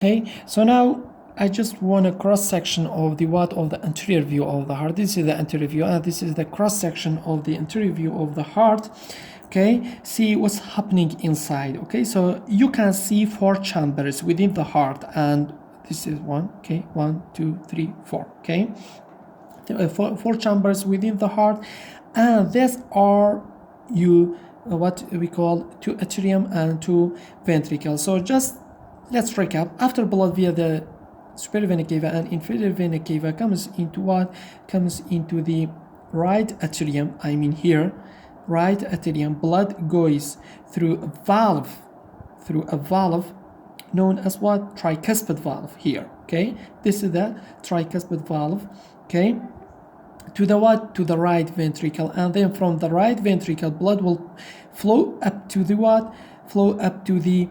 Okay, so now I just want a cross section of the anterior view of the heart. This is the anterior view, and this is the cross section of the anterior view of the heart. Okay, see what's happening inside. Okay, so you can see 4 chambers within the heart, and this is one. Okay, 1, 2, 3, 4. Okay, four chambers within the heart, and these are what we call 2 atrium and 2 ventricle. So just let's recap. After blood via the superior vena cava and inferior vena cava comes into what? Comes into the right atrium. I mean here, right atrium. Blood goes through a valve known as what? Tricuspid valve here. Okay, this is the tricuspid valve. Okay, to the what? To the right ventricle, and then from the right ventricle, blood will flow up to the what? Flow up to the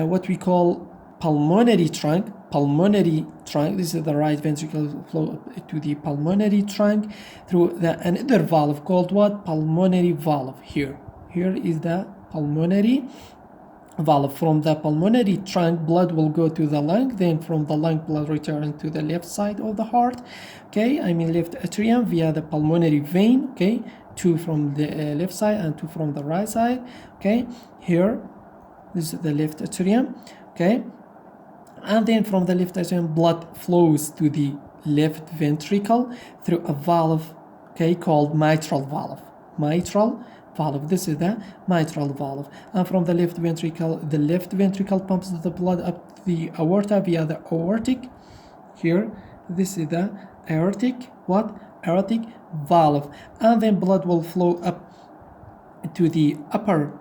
what we call pulmonary trunk. Pulmonary trunk. This is the right ventricle flow up to the pulmonary trunk through another valve called what? Pulmonary valve. Here is the pulmonary valve. From the pulmonary trunk, blood will go to the lung, then from the lung, blood returns to the left side of the heart. Okay, I mean left atrium via the pulmonary vein. Okay, 2 from the left side and 2 from the right side. Okay, here, this is the left atrium. Okay, and then from the left atrium, blood flows to the left ventricle through a valve, okay, called mitral valve. Mitral valve. This is the mitral valve. And from the left ventricle pumps the blood up to the aorta via the aortic. Here, this is the aortic aortic valve. And then blood will flow up to the upper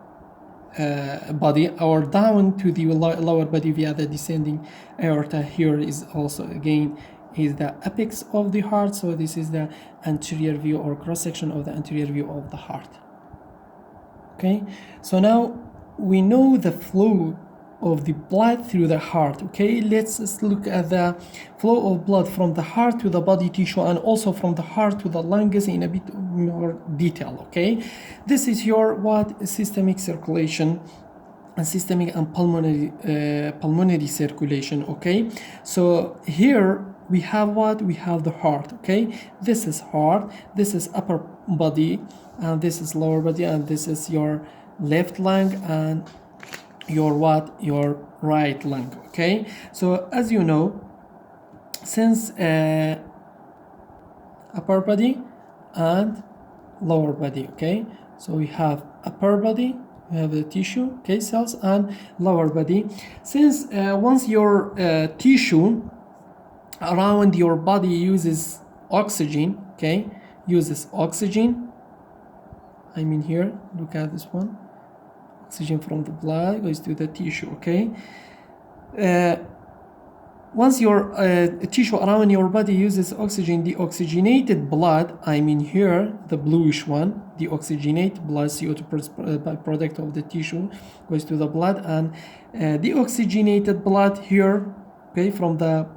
body or down to the lower body via the descending aorta. Here is also again is the apex of the heart. So this is the anterior view or cross section of the anterior view of the heart. Okay, so now we know the flow of the blood through the heart. Okay, let's look at the flow of blood from the heart to the body tissue and also from the heart to the lungs in a bit more detail. Okay, this is your systemic circulation and systemic and pulmonary circulation. Okay, so here we have we have the heart. Okay, this is heart, this is upper body, and this is lower body, and this is your left lung and your right lung. Okay, so as you know, since upper body and lower body. Okay, so we have upper body, we have the tissue, okay, cells, and lower body. Since once your tissue around your body uses oxygen, okay, uses oxygen, I mean here, look at this one, oxygen from the blood goes to the tissue. Okay, once your tissue around your body uses oxygen, the oxygenated blood, I mean here the bluish one, the oxygenated blood, CO2 byproduct of the tissue, goes to the blood, and the oxygenated blood here, okay, from the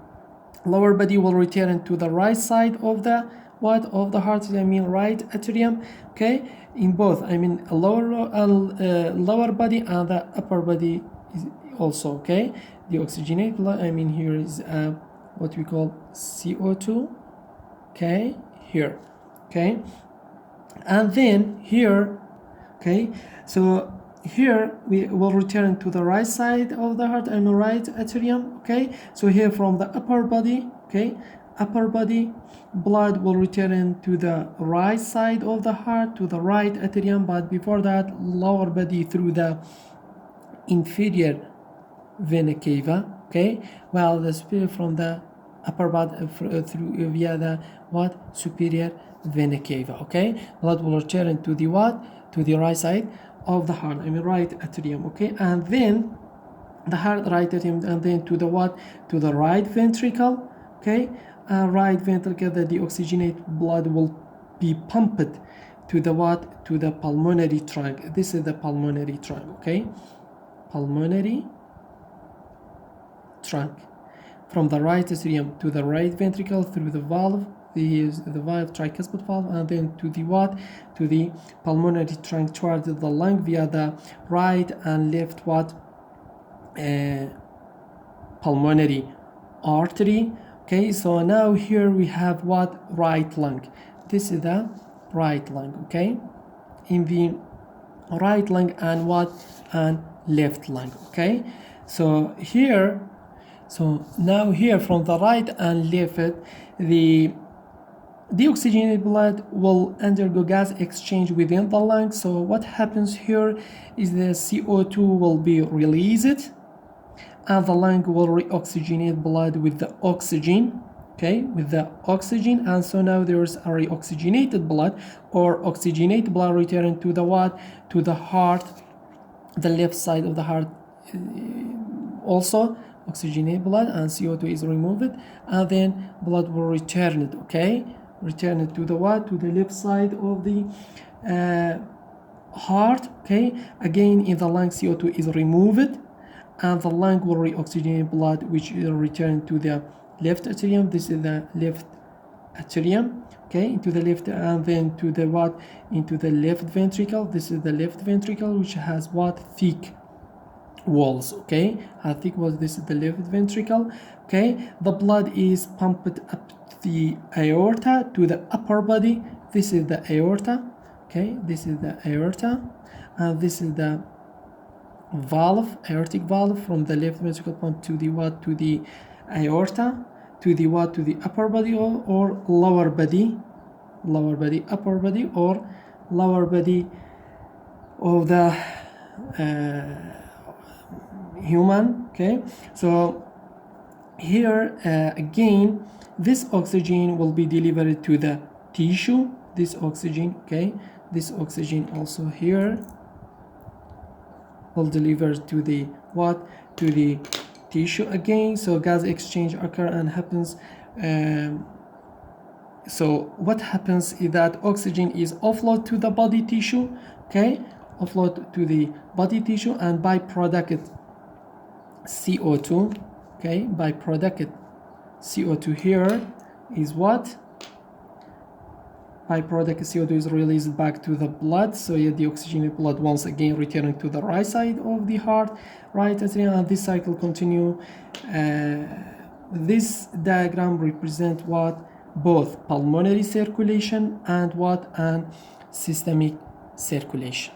lower body will return to the right side of the of the heart, I mean right atrium. Okay, in both, I mean lower body and the upper body is also. Okay, the oxygenated blood, I mean here is what we call CO2. Okay, here. Okay, and then here, okay, so here we will return to the right side of the heart and the right atrium. Okay, so here from the upper body, okay, upper body, blood will return to the right side of the heart, to the right atrium, but before that, lower body through the inferior vena cava. Okay, while the superior from the upper body through via the superior vena cava. Okay, blood will return to the to the right side of the heart, I mean right atrium. Okay, and then the heart, right atrium, and then to the to the right ventricle. Okay, right ventricle, that the oxygenated blood will be pumped to the to the pulmonary trunk. This is the pulmonary trunk. Okay, pulmonary trunk, from the right atrium to the right ventricle through the valve, the valve, tricuspid valve, and then to the to the pulmonary trunk towards the lung via the right and left pulmonary artery. Okay, so now here we have what? Right lung. This is the right lung. Okay, in the right lung and what? And left lung. Okay, so here, so now here from the right and left, the deoxygenated blood will undergo gas exchange within the lung. So what happens here is the CO2 will be released and the lung will reoxygenate blood with the oxygen. Okay, with the oxygen, and so now there's a reoxygenated blood or oxygenated blood returning to the what? To the heart, the left side of the heart also oxygenated blood, and CO2 is removed, and then blood will return it. Okay, return it to the what? To the left side of the heart. Okay, again in the lung CO2 is removed and the lung will reoxygenate blood which will return to the left atrium. This is the left atrium. Okay, into the left, and then to the what? Into the left ventricle. This is the left ventricle which has what? Thick walls. Okay, thick walls. This is the left ventricle. Okay, the blood is pumped up the aorta to the upper body. This is the aorta. Okay, this is the aorta, and this is the valve, aortic valve, from the left ventricle pump to the what? To the aorta, to the what? To the upper body or lower body, upper body or lower body of the human. Okay, so here again this oxygen will be delivered to the tissue. This oxygen, okay, this oxygen also here will deliver to the what? To the tissue again. So gas exchange occur and happens. So what happens is that oxygen is offload to the body tissue. Okay, offload to the body tissue, and byproduct CO2. Okay, byproduct CO2 here is what? Byproduct CO2 is released back to the blood. So yeah, the oxygenated blood once again returning to the right side of the heart, right atrium, and this cycle continue. This diagram represents what? Both pulmonary circulation and what? And systemic circulation.